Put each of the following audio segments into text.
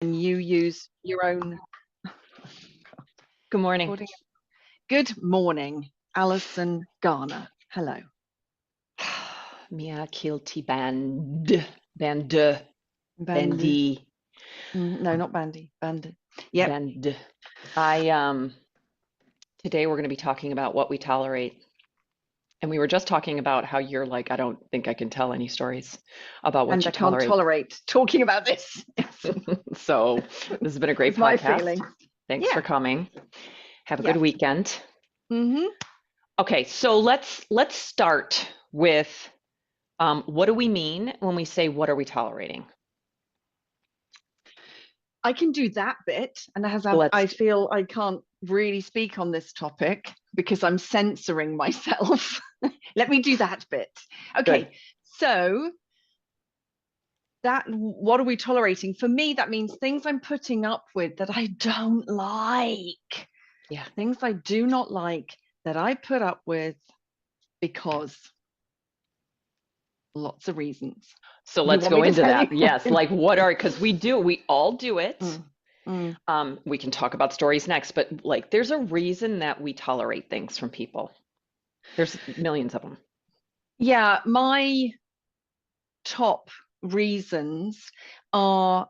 and you use your own Good morning. recording. Good morning, Allison Garner. Hello. Mia Kilty Band, Bandy. Bandy, No, not Bandy. Bandy. Yep. Band. Today we're going to be talking about what we tolerate. And we were just talking about how you're like, I don't think I can tell any stories about what And you I can't tolerate. tolerate talking about this. So this has been a great It's my podcast. feeling. Thanks for coming. Have a Yeah. good weekend. Mm-hmm. Okay, so let's start with what do we mean when we say what are we tolerating? I can do that bit, and I Let's feel I can't really speak on this topic because I'm censoring myself. Let me do that bit. Okay, Good. so that what are we tolerating? For me, that means things I'm putting up with that I don't like. Yeah. Things I do not like that I put up with because lots of reasons. So You let's want me go to into tell you? that. Yes, like what are, because we all do it. Mm, mm. We can talk about stories next, but like there's a reason that we tolerate things from people. There's millions of them. Yeah, my top reasons are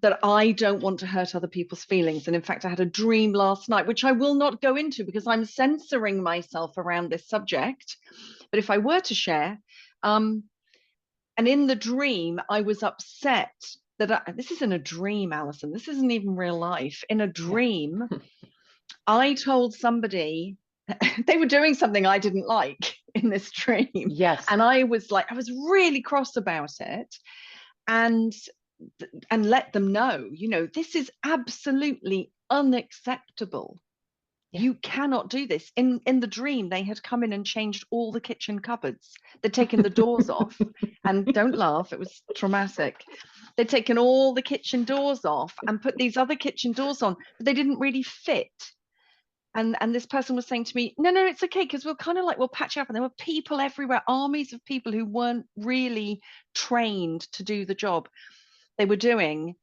that I don't want to hurt other people's feelings. And in fact, I had a dream last night, which I will not go into because I'm censoring myself around this subject. But if I were to share, and in the dream, I was upset that this isn't a dream, Alison. This isn't even real life. In a Yeah. dream, I told somebody they were doing something I didn't like in this dream. Yes. And I was really cross about it. And let them know, this is absolutely unacceptable. Yeah. You cannot do this. In the dream, they had come in and changed all the kitchen cupboards. They'd taken the doors off, and don't laugh, it was traumatic. They'd taken all the kitchen doors off and put these other kitchen doors on, but they didn't really fit. And this person was saying to me, no, it's okay, because we'll patch up. And there were people everywhere, armies of people who weren't really trained to do the job they were doing.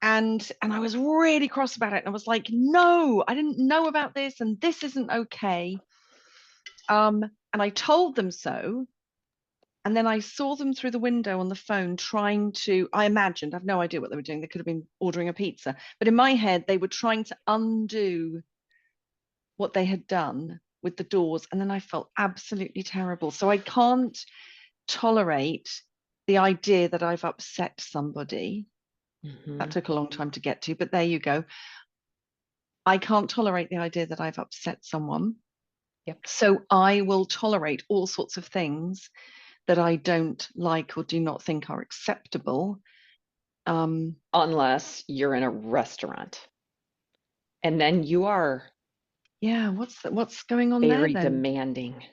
And I was really cross about it. And I was like, no, I didn't know about this, and this isn't okay. And I told them so. And then I saw them through the window on the phone I imagined, I've no idea what they were doing. They could have been ordering a pizza. But in my head, they were trying to undo what they had done with the doors. And then I felt absolutely terrible. So I can't tolerate the idea that I've upset somebody. That took a long time to get to, but there you go. I can't tolerate the idea that I've upset someone. Yep. So I will tolerate all sorts of things that I don't like or do not think are acceptable. Unless you're in a restaurant. And then you are Yeah, what's going on there very then? demanding.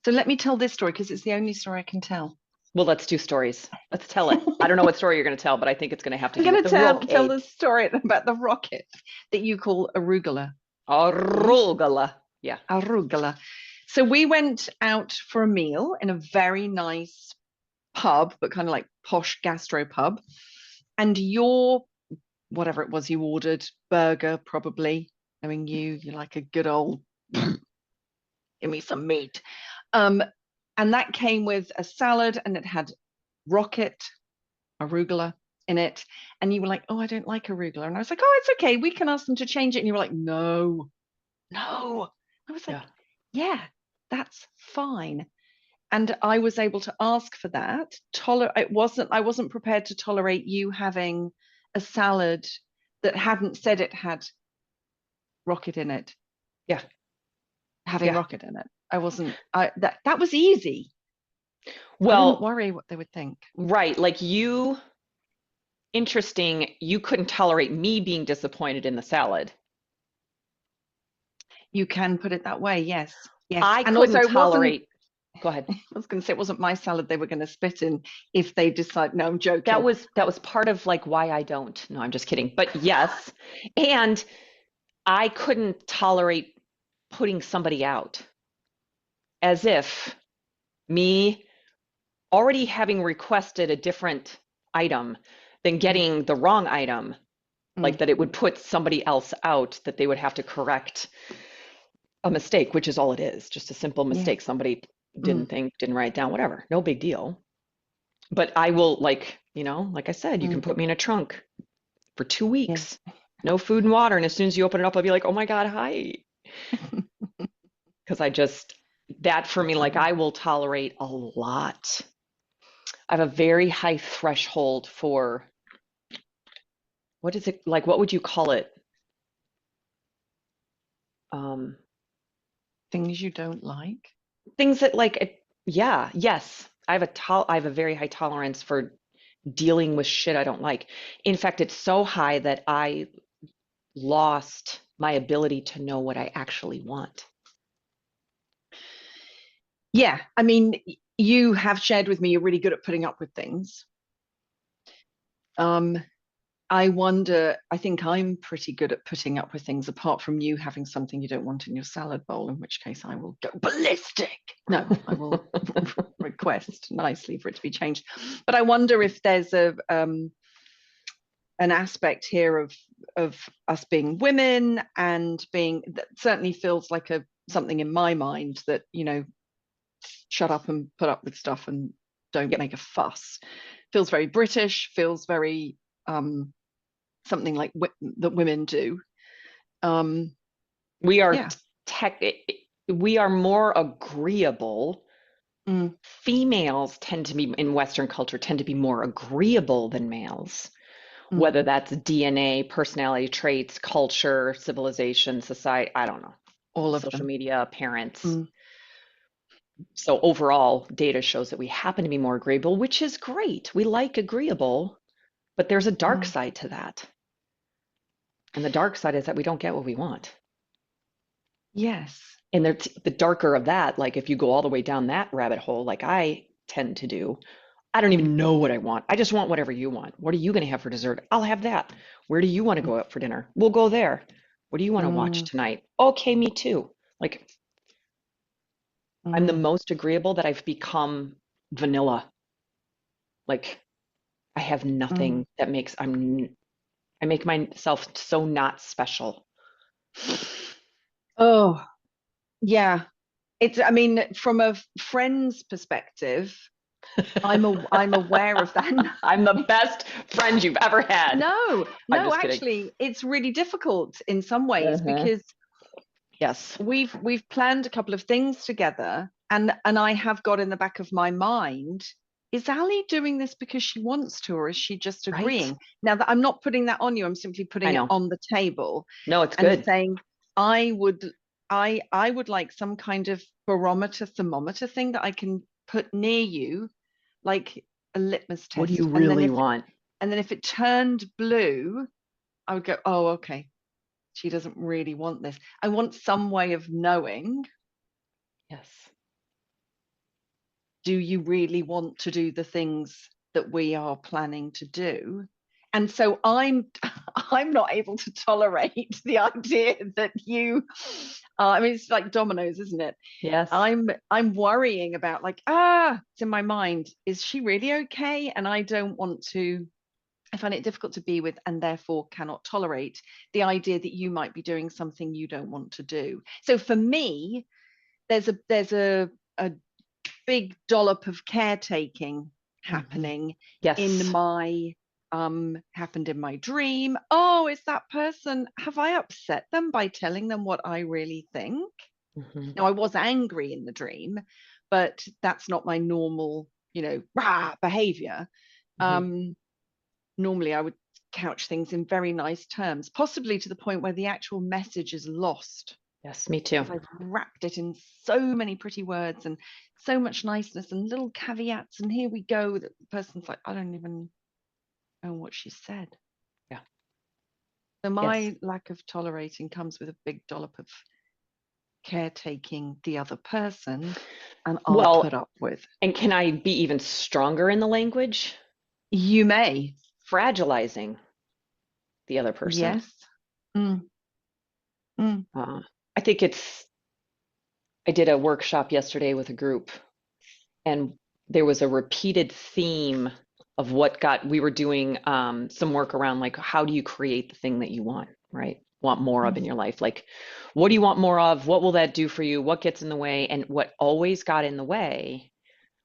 So let me tell this story because it's the only story I can tell. Well, let's do stories. Let's tell it. I don't know what story you're going to tell, but I think it's going to have to I'm do going with to the tell the rocket. story about the rocket that you call arugula. Arugula. Yeah. Arugula. So we went out for a meal in a very nice pub, but kind of like posh gastro pub. And your whatever it was you ordered, burger probably, knowing you're like a good old give me some meat. And that came with a salad, and it had rocket arugula in it. And you were like, oh, I don't like arugula. And I was like, oh, it's okay, we can ask them to change it. And you were like, no. I was like, yeah, that's fine. And I was able to ask for that. I wasn't prepared to tolerate you having a salad that hadn't said it had rocket in it. Yeah. Having Yeah. rocket in it. I wasn't that was easy. I didn't Well, worry what they would think. right. Like interesting, you couldn't tolerate me being disappointed in the salad. You can put it that way, yes. Yes. I And also couldn't it wasn't tolerate, go ahead. I was going to say it wasn't my salad they were going to spit in if they decide. No, I'm That joking. was part of like why I don't. No, I'm just kidding. But yes. And I couldn't tolerate putting somebody out as if me already having requested a different item than getting the wrong item Mm. like that it would put somebody else out, that they would have to correct a mistake, which is all it is, just a simple Yeah. mistake. Somebody didn't Mm. think, didn't write it down, whatever, no big deal. But I will, like, like I said, you can Mm. put me in a trunk for two Yeah. weeks, no food and water. And as soon as you open it up, I'll be like, oh my God, hi. Because that for me, like I will tolerate a lot. I have a very high threshold for, what is it, like, what would you call it? Um, Things you don't like. Things that like, yeah, yes. I have a very high tolerance for dealing with shit I don't like. In fact, it's so high that I lost my ability to know what I actually want. Yeah. I mean, you have shared with me you're really good at putting up with things. Um, I wonder, I think I'm pretty good at putting up with things, apart from you having something you don't want in your salad bowl, in which case I will go ballistic. No, I will request nicely for it to be changed. But I wonder if there's an aspect here of us being women and being, that certainly feels like a something in my mind that, shut up and put up with stuff and don't Yep. make a fuss. Feels very British, feels very something like that women do. Um, We are yeah. tech, we are more agreeable. Mm. Females tend to be, in Western culture, tend to be more agreeable than males, Mm. whether that's DNA, personality traits, culture, civilization, society, I don't know, All of social them. media, parents. Mm. So overall, data shows that we happen to be more agreeable, which is great. We like agreeable, but there's a dark Mm. side to that. And the dark side is that we don't get what we want. Yes. And the darker of that, like if you go all the way down that rabbit hole, like I tend to do, I don't Mm. even know what I want. I just want whatever you want. What are you going to have for dessert? I'll have that. Where do you want to go out for dinner? We'll go there. What do you want to watch Mm. tonight? Okay, me too. Like I'm the Mm. most agreeable that I've become vanilla. Like I have Mm. nothing that I make myself so not special. Oh, yeah. It's, I mean, from a friend's perspective, I'm aware of that. I'm the best friend you've ever had. No, I'm no, just kidding. actually, it's really difficult in some ways Uh-huh. because Yes. we've planned a couple of things together, and I have got in the back of my mind, is Ali doing this because she wants to, or is she just Right? agreeing? Now that I'm not putting that on you, I'm simply I putting it know. on the table No, it's and good. saying, I would I would like some kind of barometer thermometer thing that I can put near you, like a litmus What do you test. really want? And then if it turned blue, I would go, oh, okay, she doesn't really want this. I want some way of knowing, Yes. do you really want to do the things that we are planning to do? And so I'm I'm not able to tolerate the idea that you I mean, it's like dominoes, isn't it? Yes. I'm worrying about, like, it's in my mind, is she really okay? And I don't want to, I find it difficult to be with, and therefore cannot tolerate the idea that you might be doing something you don't want to do. So for me, there's a big dollop of caretaking Hmm. happening in Yes. my happened in my dream. Oh, is that person, have I upset them by telling them what I really think? Hmm. Now, I was angry in the dream, but that's not my normal, rah, behavior. Hmm. um Normally I would couch things in very nice terms, possibly to the point where the actual message is lost, Yes, me too. because I've wrapped it in so many pretty words and so much niceness and little caveats. And here we go, that the person's like, I don't even know what she said. Yeah. So Yes. my lack of tolerating comes with a big dollop of caretaking the other person, and I'll put Well, up with. and can I be even stronger in the language? You may. Fragilizing the other person. Yes. Mm. Mm. Uh, I think I did a workshop yesterday with a group, and there was a repeated theme of what got, we were doing some work around like, how do you create the thing that you want, right? Want more of in your life? Like, what do you want more of? What will that do for you? What gets in the way? And what always got in the way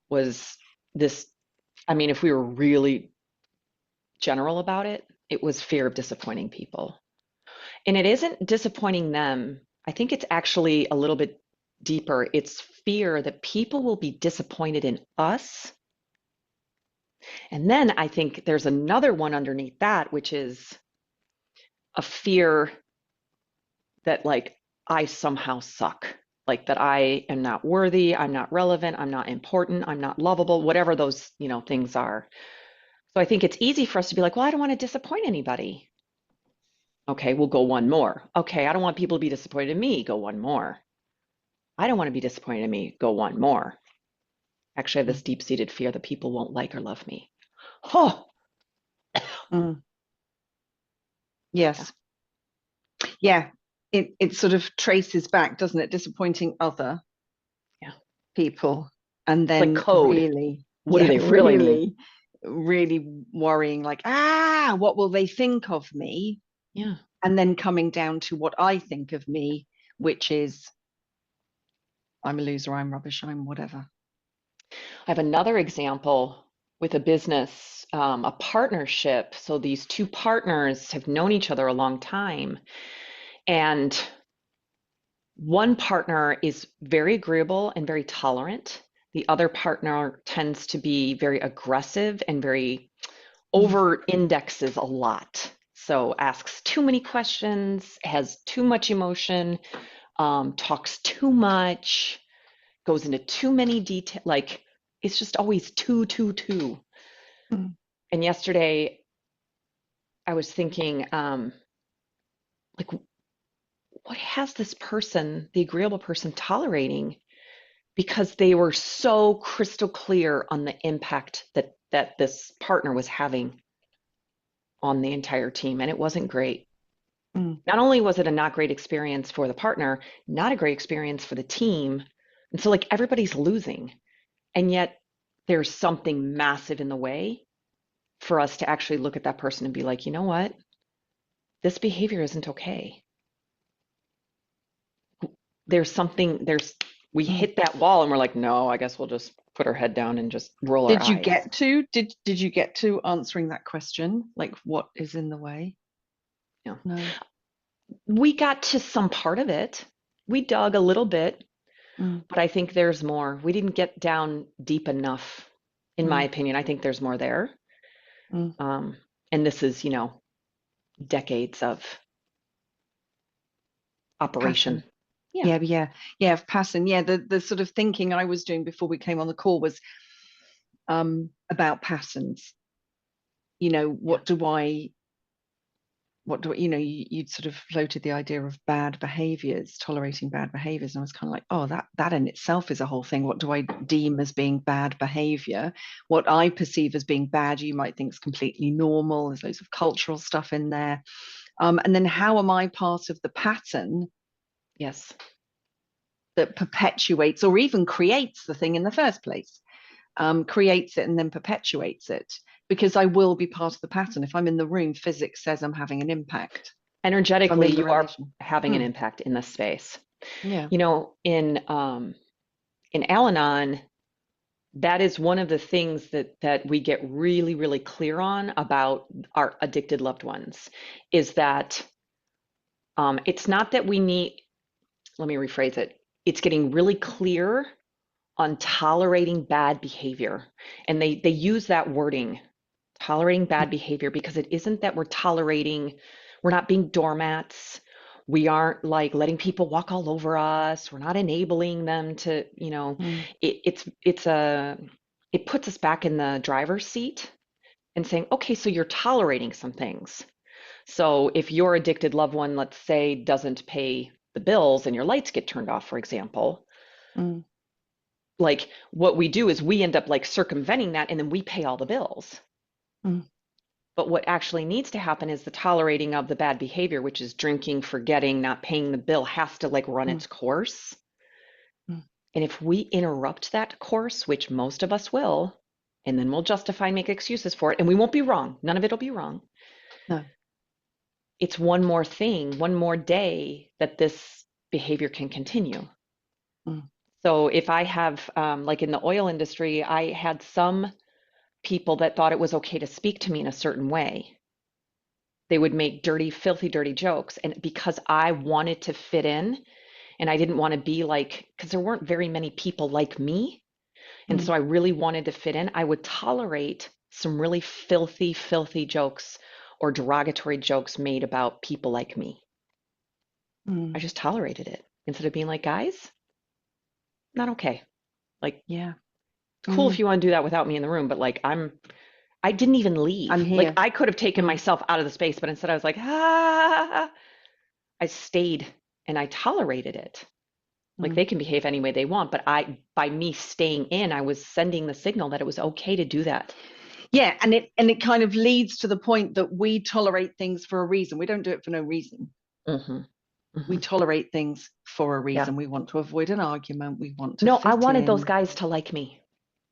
was this. I mean, if we were really general about it, it was fear of disappointing people. And it isn't disappointing them. I think it's actually a little bit deeper. It's fear that people will be disappointed in us. And then I think there's another one underneath that, which is a fear that like I somehow suck, like that I am not worthy, I'm not relevant, I'm not important, I'm not lovable, whatever those, things are. So I think it's easy for us to be like, well, I don't want to disappoint anybody. Okay, we'll go one more. Okay, I don't want people to be disappointed in me. Go one more. I don't want to be disappointed in me. Go one more. Actually, I have this deep-seated fear that people won't like or love me. Oh, Mm. Yes. Yeah. It sort of traces back, doesn't it? Disappointing other yeah. people, and It's like then code. really, What do they really mean? really worrying, like, what will they think of me? Yeah. And then coming down to what I think of me, which is I'm a loser, I'm rubbish, I'm whatever. I have another example with a business, a partnership. So these two partners have known each other a long time. And one partner is very agreeable and very tolerant. The other partner tends to be very aggressive and very over indexes a lot. So asks too many questions, has too much emotion, talks too much, goes into too many details. Like it's just always too, too, too. Mm. And yesterday I was thinking, like, what has this person, the agreeable person, tolerating? Because they were so crystal clear on the impact that this partner was having on the entire team, and it wasn't great. Mm. Not only was it a not great experience for the partner, not a great experience for the team. And so, like, everybody's losing. And yet, there's something massive in the way for us to actually look at that person and be like, you know what? This behavior isn't okay. There's something, we Mm. hit that wall and we're like, no, I guess we'll just put our head down and just roll our Did you eyes. get to did you get to answering that question? Like, what is in the way? Yeah. No. We got to some part of it. We dug a little bit, Mm. but I think there's more. We didn't get down deep enough, in my Mm. opinion. I think there's more there. Mm. Um, and this is, decades of operation. Pattern. Yeah. Yeah, of pattern. Yeah, the sort of thinking I was doing before we came on the call was about patterns. Yeah. What do you'd sort of floated the idea of bad behaviors, tolerating bad behaviors, and I was kind of like, oh, that in itself is a whole thing. What do I deem as being bad behavior? What I perceive as being bad, you might think is completely normal. There's loads of cultural stuff in there. And then how am I part of the pattern Yes. that perpetuates or even creates the thing in the first place? Creates it and then perpetuates it, because I will be part of the pattern. If I'm in the room, physics says I'm having an impact. If I'm Energetically, in the you are relation. having an impact in this space. Yeah. In Al-Anon, that is one of the things that we get really, really clear on about our addicted loved ones, is that it's not that we need, let me rephrase it. It's getting really clear on tolerating bad behavior. And they use that wording, tolerating bad behavior, because it isn't that we're not being doormats. We aren't like letting people walk all over us. We're not enabling them to, Mm. it puts us back in the driver's seat and saying, okay, so you're tolerating some things. So if your addicted loved one, let's say, doesn't pay the bills and your lights get turned off, for example, Mm. like what we do is we end up like circumventing that and then we pay all the bills. Mm. But what actually needs to happen is the tolerating of the bad behavior, which is drinking, forgetting, not paying the bill, has to like run Mm. its course. Mm. And if we interrupt that course, which most of us will, and then we'll justify and make excuses for it, and we won't be wrong. None of it'll be wrong. No. It's one more thing, one more day that this behavior can continue. Mm. So if I have, like in the oil industry, I had some people that thought it was okay to speak to me in a certain way. They would make dirty, filthy, dirty jokes. And because I wanted to fit in and I didn't want to be like, because there weren't very many people like me. And Mm. so I really wanted to fit in, I would tolerate some really filthy, filthy jokes or derogatory jokes made about people like me. I Mm. just tolerated it instead of being like, guys, not okay. Like, Yeah. it's cool if Mm. you want to do that without me in the room, but like, I didn't even I'm leave. Like, here. I could have taken Mm. myself out of the space, but instead I was like, ah, I stayed and I tolerated it. Like, Mm. they can behave any way they want, but by me staying in, I was sending the signal that it was okay to do that. Yeah, and it kind of leads to the point that we tolerate things for a reason. We don't do it for no reason. Mm-hmm. We Mm-hmm. tolerate things for a Yeah. reason. We want to avoid an argument. We want to No, I fit wanted those in. guys to like me.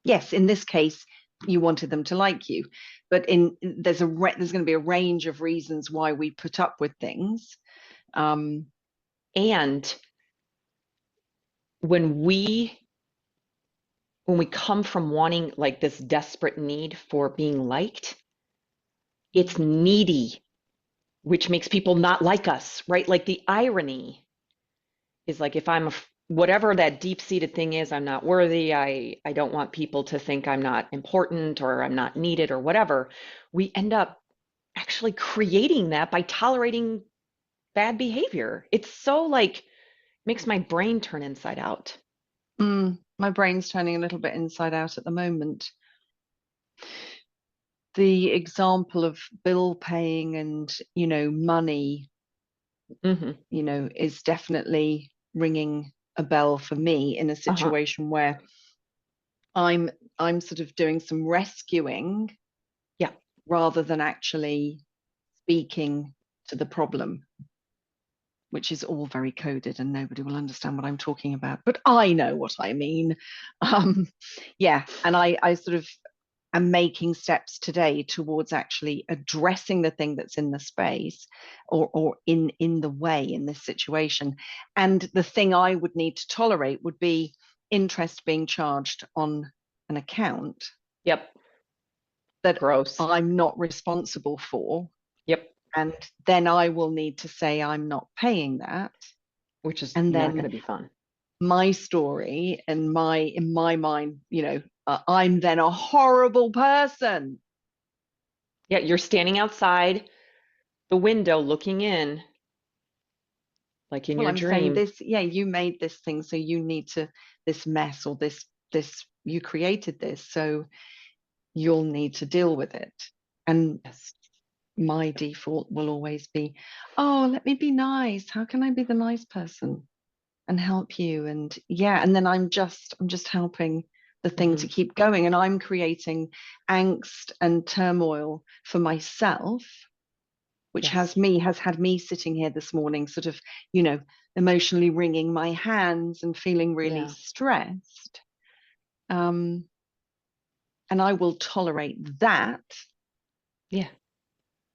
Yes, in this case, you wanted them to like you, but there's there's going to be a range of reasons why we put up with things. And when we when we come from wanting like this desperate need for being liked, it's needy, which makes people not like us, right? Like the irony is like if whatever that deep-seated thing is, I'm not worthy, I don't want people to think I'm not important or I'm not needed or whatever, we end up actually creating that by tolerating bad behavior. It's so like makes my brain turn inside out. My brain's turning a little bit inside out at the moment. The example of bill paying and, money, Mm-hmm. is definitely ringing a bell for me in a Uh-huh. situation where I'm I'm sort of doing some rescuing Yeah. rather than actually speaking to the problem, which is all very coded and nobody will understand what I'm talking about. But I know what I mean. Um, yeah, and I sort of am making steps today towards actually addressing the thing that's in the space or in the way in this situation. And the thing I would need to tolerate would be interest being charged on an account Yep. that Gross. I'm not responsible for. Yep. And then I will need to say I'm not paying that. Which is And not going then to be fun. my story and in my mind, I'm then a horrible person. Yeah, you're standing outside the window looking in, like in Well, your I'm saying dream. this, yeah, you made this thing, so you need to this mess or this you created this, so you'll need to deal with it. And Yes. my default will always be, oh, let me be nice. How can I be the nice person and help you? And yeah, and then I'm just helping the thing Mm-hmm. to keep going. And I'm creating angst and turmoil for myself, which Yes. has had me sitting here this morning, sort of, emotionally wringing my hands and feeling really Yeah. stressed. And I will tolerate that Yeah.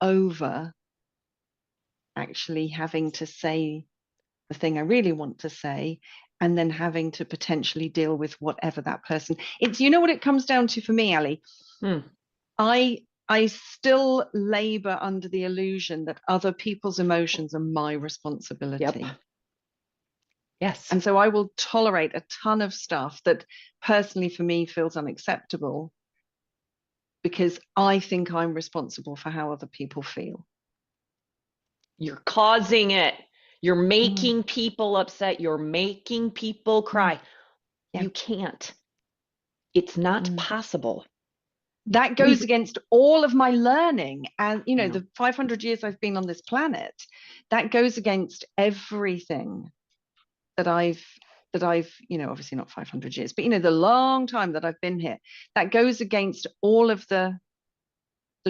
over actually having to say the thing I really want to say and then having to potentially deal with whatever that person. It's what it comes down to for me, Ali. Hmm. I still labor under the illusion that other people's emotions are my Yep. responsibility. Yes. And so I will tolerate a ton of stuff that personally for me feels unacceptable because I think I'm responsible for how other people feel. You're causing it. You're Mm, making people upset. You're making people mm, cry. yeah. You can't. It's not Mm. possible. That goes We, against all of my learning and I know. the 500 years I've been on this planet. That goes against everything that I've obviously not 500 years, but the long time that I've been here. That goes against all of the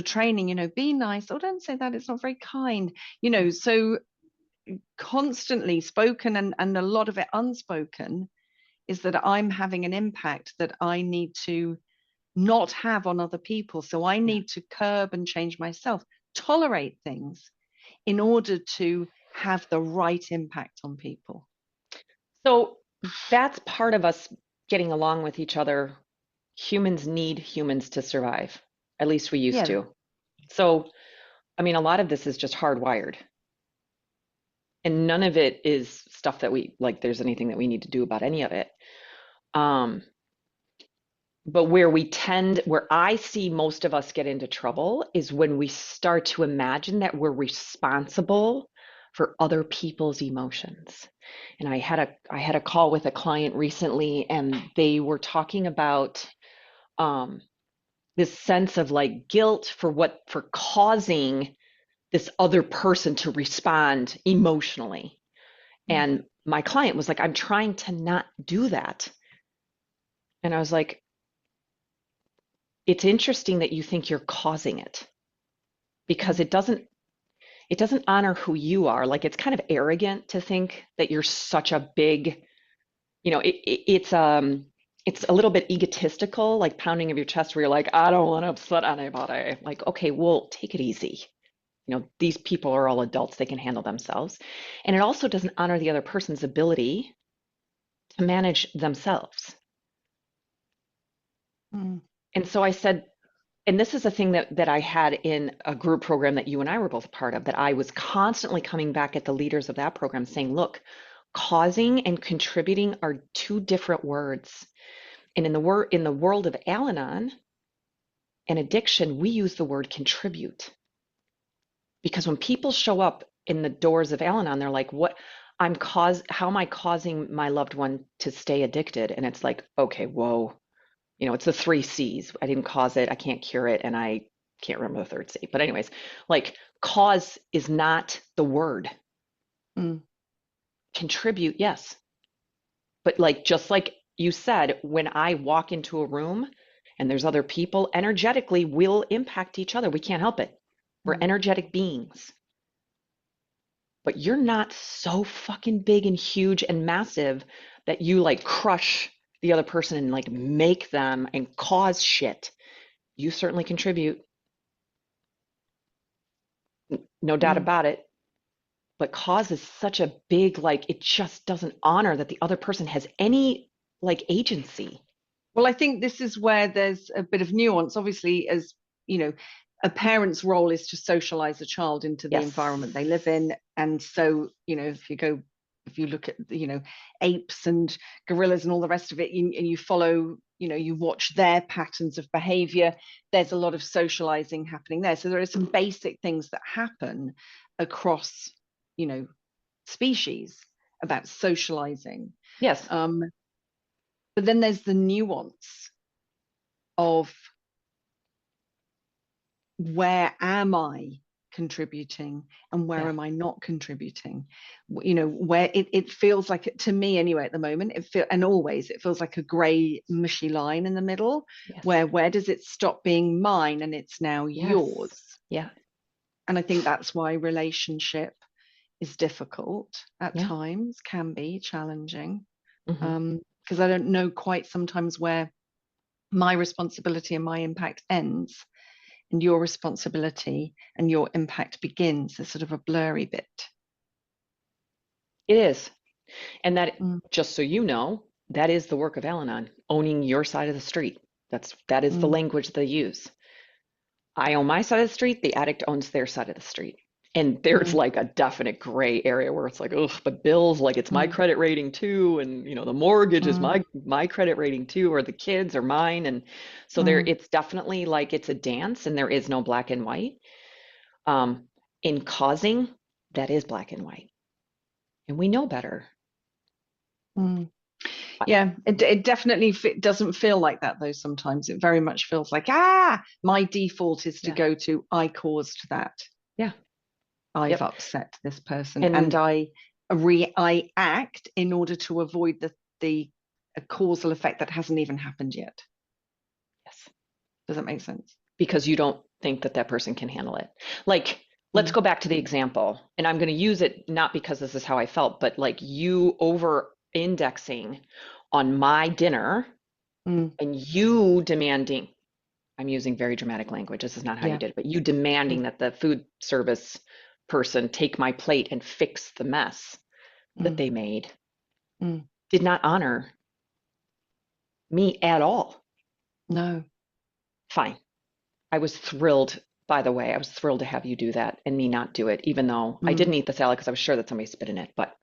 training, be nice. Oh, don't say that, it's not very kind. So constantly spoken and a lot of it unspoken is that I'm having an impact that I need to not have on other people. So I need to curb and change myself, tolerate things in order to have the right impact on people. So that's part of us getting along with each other. Humans need humans to survive. At least we used Yeah. to. So, I mean, a lot of this is just hardwired. And none of it is stuff that we like, there's anything that we need to do about any of it. Um, but where I see most of us get into trouble is when we start to imagine that we're responsible for other people's emotions. And I had a call with a client recently, and they were talking about um, this sense of like guilt for causing this other person to respond emotionally. Mm. And my client was like, I'm trying to not do that. And I was like, it's interesting that you think you're causing it because Mm. it doesn't honor who you are. Like it's kind of arrogant to think that you're such a big, it's a little bit egotistical, like pounding of your chest where you're like, I don't want to upset anybody. Like, okay, well, take it easy. These people are all adults, they can handle themselves. And it also doesn't honor the other person's ability to manage themselves. Mm. And so I said, and this is a thing that I had in a group program that you and I were both part of, that I was constantly coming back at the leaders of that program saying, look, causing and contributing are two different words. And in the world of Al-Anon and addiction, we use the word contribute. Because when people show up in the doors of Al-Anon, they're like, how am I causing my loved one to stay addicted? And it's like, okay, whoa. It's the three C's. I didn't cause it, I can't cure it, and I can't remember the third C. But anyways, like cause is not the word. Mm. Contribute, yes. But like just like you said, when I walk into a room and there's other people, energetically we'll impact each other. We can't help it. We're Mm. energetic beings. But you're not so fucking big and huge and massive that you like crush the other person and like make them and cause shit. You certainly contribute, no doubt Mm. about it. But cause is such a big, like, it just doesn't honor that the other person has any like agency. Well, I think this is where there's a bit of nuance. Obviously, as you know, a parent's role is to socialize a child into the Yes. environment they live in. And so, if you look at, apes and gorillas and all the rest of it, and you follow, you watch their patterns of behavior, there's a lot of socializing happening there. So there are some basic things that happen across, species about socializing. Yes. But then there's the nuance of where am I contributing and where Yeah. am I not contributing? Where it feels like, to me anyway, at the moment, and always it feels like a gray, mushy line in the middle, Yes. where does it stop being mine and it's now Yes. yours? Yeah. And I think that's why relationship is difficult at Yeah. times, can be challenging. Hmm. Because I don't know quite sometimes where my responsibility and my impact ends and your responsibility and your impact begins. There's sort of a blurry bit. It is. And that, Mm. just so you know, that is the work of Al-Anon, owning your side of the street. That is the Mm. language they use. I own my side of the street, the addict owns their side of the street. And there's Mm. like a definite gray area where it's like, ugh, but bills, like it's my Mm. credit rating too, and the mortgage is Mm. my credit rating too, or the kids are mine. And so there Mm. it's definitely like it's a dance and there is no black and white. Um, in causing, that is black and white. And we know better. Mm. I- Yeah, it definitely doesn't feel like that though. Sometimes it very much feels like, my default is to Yeah. go to, I caused that. Yeah. I've Yep. upset this person, and And I act in order to avoid the a causal effect that hasn't even happened yet. yes, Does that make sense? because you don't think that that person can handle it. Like, let's Mm. go back to the example, and I'm going to use it not because this is how I felt, but like you over indexing on my dinner Mm. and you demanding. I'm using very dramatic language. This is not how you Yeah. did it, but you Mm, demanding that the food service person take my plate and fix the mess that mm, they made mm. did not honor me at all. No. Fine. I was thrilled, by the way, I was thrilled to have you do that and me not do it, even though I Mm, didn't eat the salad because I was sure that somebody spit in it. But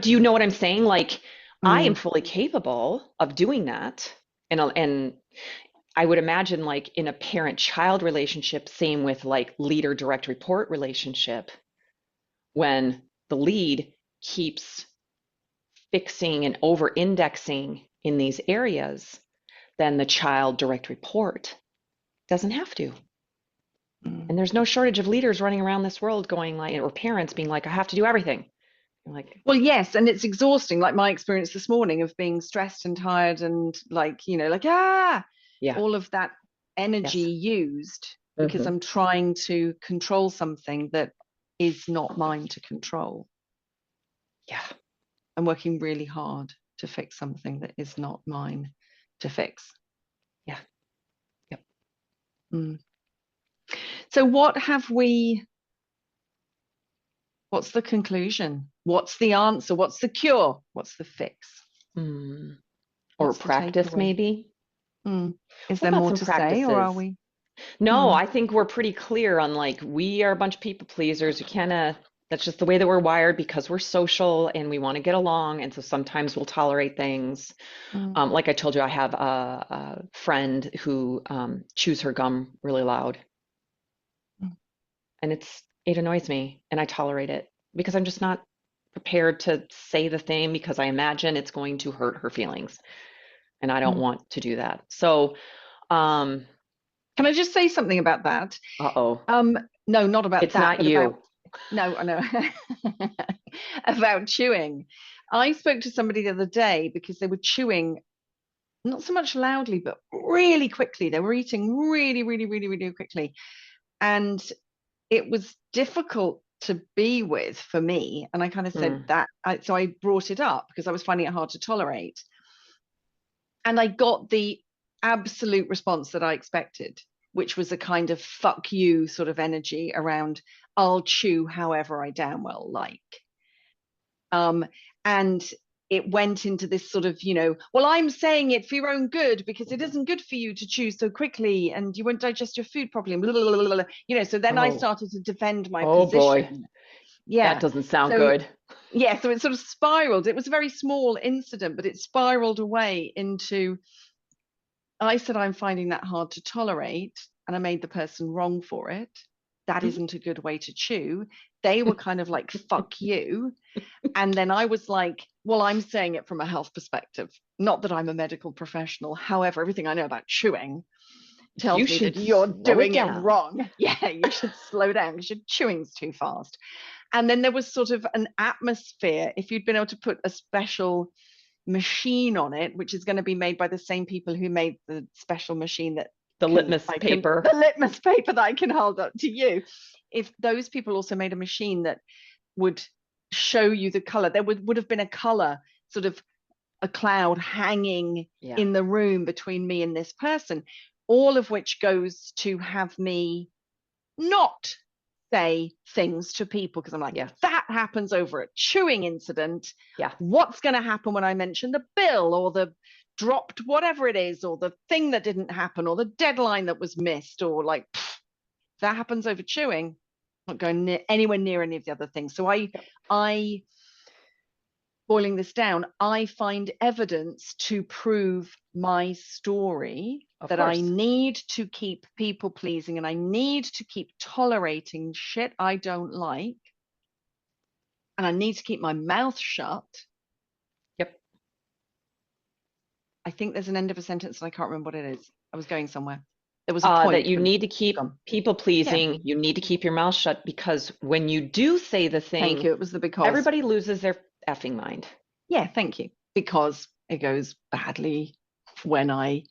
do you know what I'm saying? Like, I am mm, fully capable of doing that. And I would imagine like in a parent-child relationship, same with like leader direct report relationship, when the lead keeps fixing and over-indexing in these areas, then the child direct report doesn't have to. mm. And there's no shortage of leaders running around this world going like, or parents being like, I have to do everything. You're like, Well, yes, and it's exhausting, like my experience this morning of being stressed and tired and like, like, yeah, all of that energy yes. used because Hmm. I'm trying to control something that is not mine to control. Yeah, I'm working really hard to fix something that is not mine to fix. yeah, yep. Mm. So, what's the conclusion? What's the answer? What's the cure? What's the fix? Mm. Or What's the practice, takeaway? maybe. Mm. Is What there about more some to say, or are practices? we? No, Mm. I think we're pretty clear on like we are a bunch of people pleasers. We kind of that's just the way that we're wired because we're social and we want to get along, and so sometimes we'll tolerate things. Mm. Like I told you, I have a friend who chews her gum really loud, Mm. and it annoys me, and I tolerate it because I'm just not prepared to say the thing because I imagine it's going to hurt her feelings, and I don't Mm. want to do that. So, um, Can I just say something about that? uh-oh, Um, no, not about it's that, not but about you. no, I know about chewing. I spoke to somebody the other day because they were chewing not so much loudly, but really quickly. They were eating really, really, really, really quickly. And it was difficult to be with for me. And I kind of said Mm, that. So I brought it up because I was finding it hard to tolerate. And I got the absolute response that I expected, which was a kind of fuck you sort of energy around I'll chew however I damn well like. Um, and it went into this sort of, well, I'm saying it for your own good because it isn't good for you to chew so quickly and you won't digest your food properly. Blah, blah, blah, blah. So then I oh, started to defend my oh boy, position. that Yeah. doesn't sound So, good. yeah, so it sort of spiraled. It was a very small incident, but it spiraled away into I said I'm finding that hard to tolerate, and I made the person wrong for it. That Mhm. isn't a good way to chew. They were kind of like, fuck you. And then I was like, well, I'm saying it from a health perspective, not that I'm a medical professional. However, everything I know about chewing You tells me that should you're slow it doing it down. wrong. Yeah, you should slow down because your chewing's too fast. And then there was sort of an atmosphere. If you'd been able to put a special machine on it, which is going to be made by the same people who made the special machine that The litmus the paper. litmus paper that I can hold up to you. If those people also made a machine that would show you the color, there would have been a color, sort of a cloud hanging Yeah, in the room between me and this person, all of which goes to have me not say things to people because I'm like, yeah, if that happens over a chewing incident, yeah. what's going to happen when I mention the bill or the dropped whatever it is or the thing that didn't happen or the deadline that was missed or like that happens over chewing, not going anywhere near any of the other things. So Yep. I boiling this down, I find evidence to prove my story Of that I course. need to keep people pleasing and I need to keep tolerating shit I don't like. And I need to keep my mouth shut. Yep. I think there's an end of a sentence and I can't remember what it is. I was going somewhere. There was a That point, you but need to it's keep gone. people Yeah. pleasing. You need to keep your mouth shut because when you do say the Thank thing, you. It was the because. everybody loses their effing mind. Yeah, thank you. Because it goes badly when I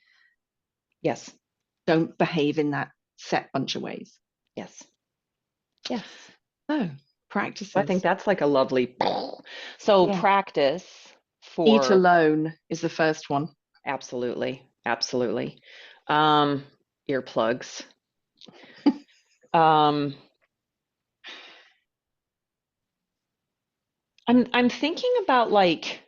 Yes. don't behave in that set bunch of ways. Yes. Yes. Oh, I think practices. that's like a lovely. So Yeah. practice Eat for alone is the first one. absolutely, absolutely. Um, earplugs. Um, I'm thinking about like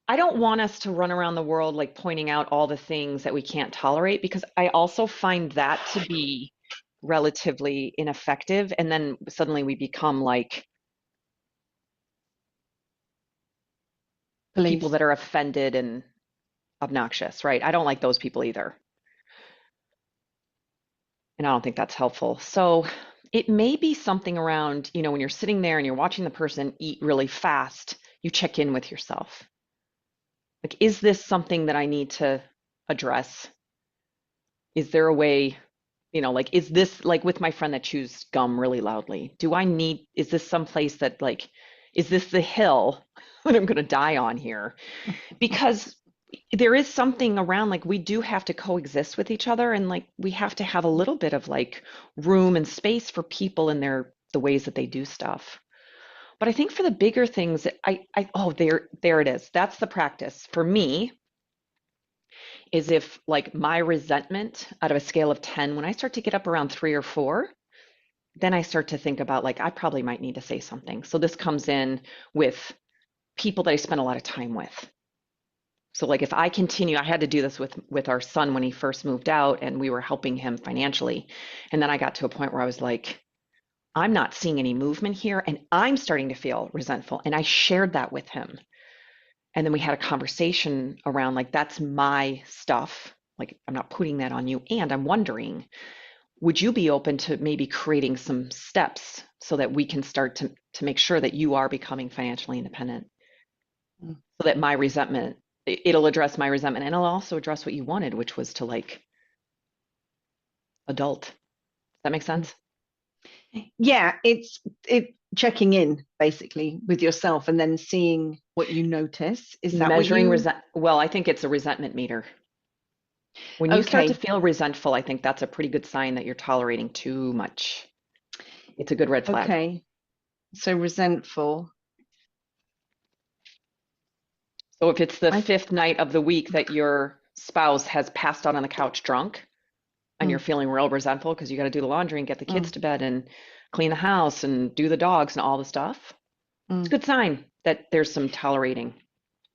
I don't want us to run around the world like pointing out all the things that we can't tolerate because I also find that to be relatively ineffective. And then suddenly we become like people Police. that are offended and obnoxious, right? I don't like those people either. And I don't think that's helpful. So it may be something around, when you're sitting there and you're watching the person eat really fast, you check in with yourself. Like, is this something that I need to address? Is there a way, like, is this like with my friend that chews gum really loudly? Is this someplace that, like, is this the hill that I'm going to die on here? Because there is something around, like, we do have to coexist with each other, and like, we have to have a little bit of like room and space for people and the ways that they do stuff. But I think for the bigger things, oh, there it is. That's the practice for me. Is if like my resentment out of a scale of 10, when I start to get up around 3 or 4, then I start to think about like I probably might need to say something. So this comes in with people that I spend a lot of time with. So like if I continue, I had to do this with our son when he first moved out and we were helping him financially. And then I got to a point where I was like, I'm not seeing any movement here and I'm starting to feel resentful. And I shared that with him. And then we had a conversation around like, that's my stuff. Like, I'm not putting that on you. And I'm wondering, would you be open to maybe creating some steps so that we can start to make sure that you are becoming financially independent? Mm. So that my resentment, it'll address my resentment and it'll also address what you wanted, which was to like adult. Does that make sense? Yeah, it checking in basically with yourself and then seeing what you notice. Is that what Measuring you? resent, well, I think it's a resentment meter. When you start to Okay, feel resentful, I think that's a pretty good sign that you're tolerating too much. It's a good red flag. okay. So resentful. So if it's the I fifth night of the week that your spouse has passed out on the couch drunk and you're mm, feeling real resentful because you got to do the laundry and get the kids mm, to bed and clean the house and do the dogs and all the stuff, it's a mm. good sign that there's some tolerating.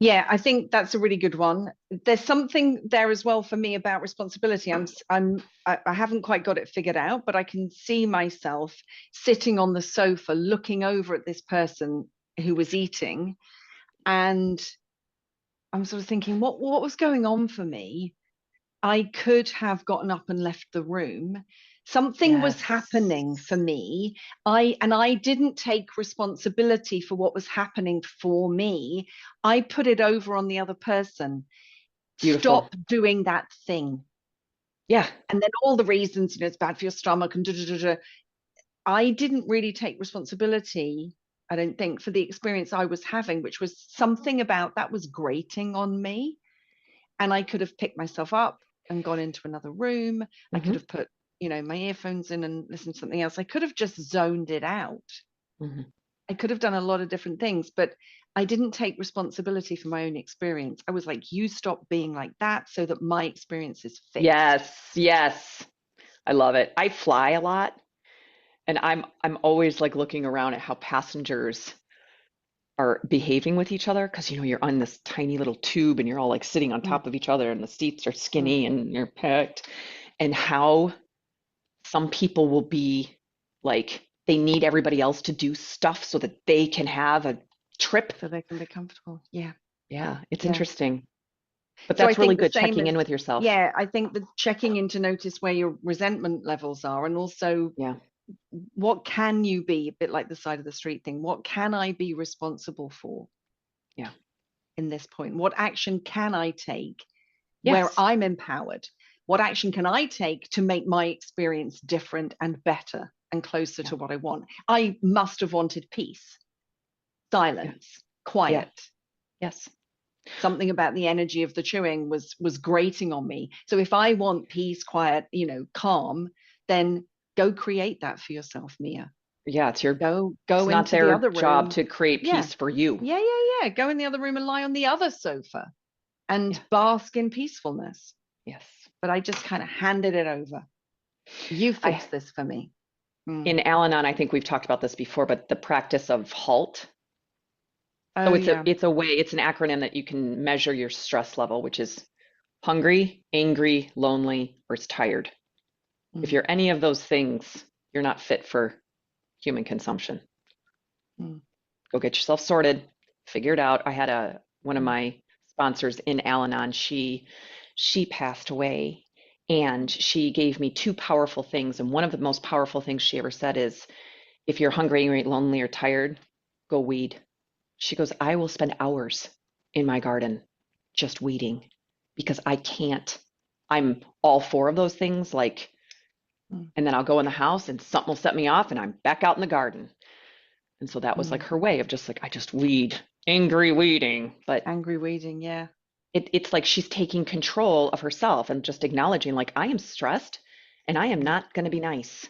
Yeah, I think that's a really good one. There's something there as well for me about responsibility. I haven't quite got it figured out, but I can see myself sitting on the sofa looking over at this person who was eating, and I'm sort of thinking, what was going on for me? I could have gotten up and left the room. Something was Yes. happening for me. I didn't take responsibility for what was happening for me. I put it over on the other person. Beautiful. Stop doing that thing. Yeah. And then all the reasons, it's bad for your stomach and I didn't really take responsibility, I don't think, for the experience I was having, which was something about that was grating on me. And I could have picked myself up and gone into another room. I could Hmm. have put, my earphones in and listened to something else. I could have just zoned it out. Hmm. I could have done a lot of different things, but I didn't take responsibility for my own experience. I was like, you stop being like that so that my experience is fixed. Yes. Yes. I love it. I fly a lot and I'm always like looking around at how passengers are behaving with each other because you're on this tiny little tube and you're all like sitting on Mm, top of each other and the seats are mm. skinny and you're packed and how some people will be like they need everybody else to do stuff so that they can have a trip. So they can be comfortable. Yeah. Yeah, it's Yeah. interesting. But So I that's really think the good same checking in as, with yourself. yeah, I think the checking in to notice where your resentment levels are and also Yeah. what can you be, a bit like the side of the street thing, what can I be responsible for Yeah. in this point? What action can I take where Yes. I'm empowered? What action can I take to make my experience different and better and closer Yeah. to what I want? I must have wanted peace, Yeah. silence, Yeah. quiet. Yes. Something about the energy of the chewing was grating on me. So if I want peace, quiet, calm, then go create that for yourself, Mia. Yeah, Go it's not into the their other job room. to create Yeah. peace for you. Yeah. Go in the other room and lie on the other sofa and Yeah. bask in peacefulness. Yes. but I just kind of handed it over. You I fix this for me. in Al-Anon, I think we've talked about this before, but the practice of HALT. So Oh yeah. it's a way, it's an acronym that you can measure your stress level, which is hungry, angry, lonely, or it's tired. If Mm, you're any of those things, you're not fit for human consumption. mm, Go get yourself sorted, figure it out. I had one of mm. my sponsors in Al-Anon, she passed away and she gave me two powerful things. And one of the most powerful things she ever said is, if you're hungry, angry, lonely, or tired, go weed. She goes, I will spend hours in my garden just weeding because I can't. I'm all four of those things, like, Mm, and then I'll go in the house and something will set me off and I'm back out in the garden. And so that was like mm. her way of just like, I just weed, angry weeding. But Angry weeding, yeah. it's like she's taking control of herself and just acknowledging, like, I am stressed and I am Mm, not going to be nice.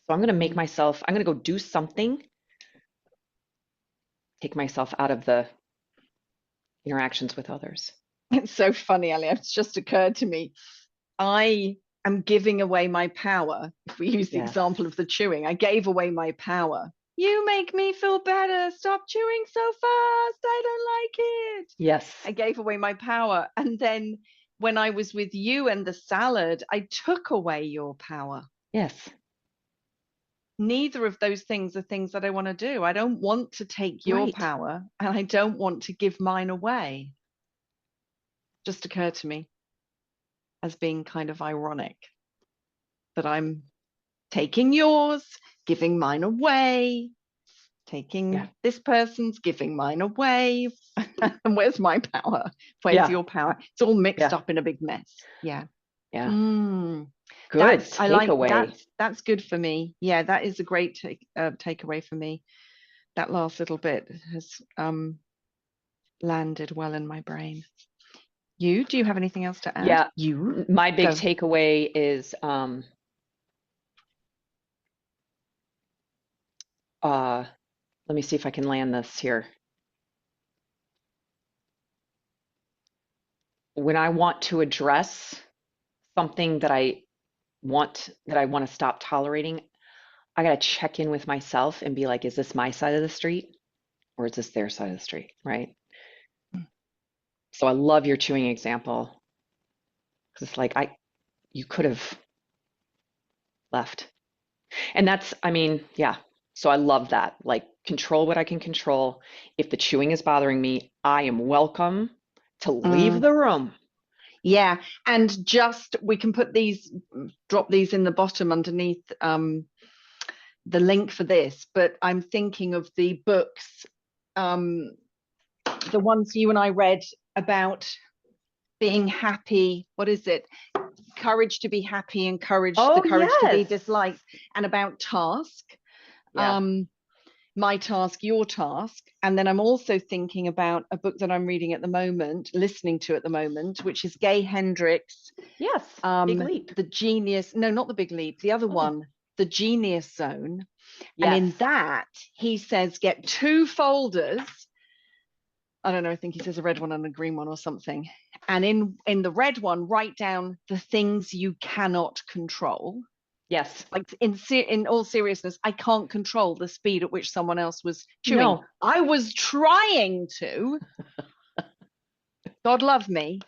So I'm going to make mm. myself, I'm going to go do something, take myself out of the interactions with others. It's so funny, Ali. It's just occurred to me. I am giving away my power. If we use the Yes. example of the chewing, I gave away my power. You make me feel better. Stop chewing so fast. I don't like it. Yes. I gave away my power. And then when I was with you and the salad, I took away your power. Yes. Neither of those things are things that I want to do. I don't want to take your Right. power and I don't want to give mine away. Just occurred to me as being kind of ironic that I'm taking yours, giving mine away, Yeah. taking this person's, giving mine away. And where's my power? Where's Yeah. your power? It's all mixed Yeah. up in a big mess. Yeah. Yeah. Mm, Good I like takeaway. that's good for me. Yeah, that is a great takeaway for me. That last little bit has landed well in my brain. Do you have anything else to add? Yeah. You My big go. takeaway is let me see if I can land this here. When I want to address something that I want to stop tolerating, I got to check in with myself and be like, is this my side of the street or is this their side of the street? Right. So I love your chewing example because it's like, you could have left. And that's, I mean, yeah. So I love that. Like, control what I can control. If the chewing is bothering me, I am welcome to leave Mm, the room. yeah, and just we can put these, drop these in the bottom underneath the link for this. But I'm thinking of the books, um, the ones you and I read about being happy. What is it? Courage to be happy and Oh, the courage to be yes. disliked, and about task. Yeah. My task, your task. And then I'm also thinking about a book that I'm reading at the moment, listening to at the moment, which is Gay Hendricks, Yes. Big leap. The Genius, no, not the Big Leap, the other Oh, one, The Genius Zone. And yes. in that, he says, get two folders. I don't know, I think he says a red one and a green one or something. And in the red one, write down the things you cannot control. Yes. Like in all seriousness, I can't control the speed at which someone else was chewing. No, I was trying to. God love me,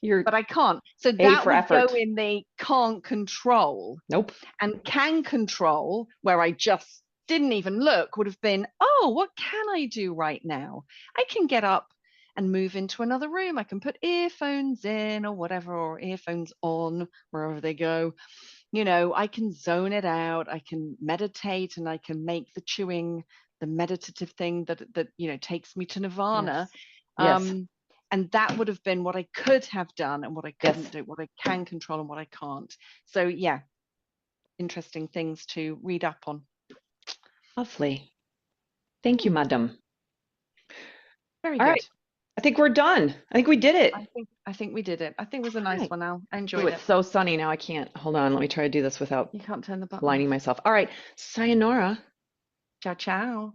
you're but I can't. So A that for would go effort. in the can't control. Nope. And can control, where I just didn't even look, would have been, oh, what can I do right now? I can get up and move into another room. I can put earphones in or whatever, or earphones on, wherever they go. I can zone it out. I can meditate and I can make the chewing the meditative thing that takes me to nirvana. Yes. Yes. And that would have been what I could have done and what I couldn't Yes. do, what I can control and what I can't. So yeah, interesting things to read up on. Lovely. Thank you, madam. Very All right. good. I think we're done. I think we did it. I think we did it. I think it was a All nice right. one, Al. I Ooh, enjoyed it's it. so sunny now. I can't. Hold on. Let me try to do this without You can't turn the button blinding off. myself. All right. Sayonara. Ciao, ciao.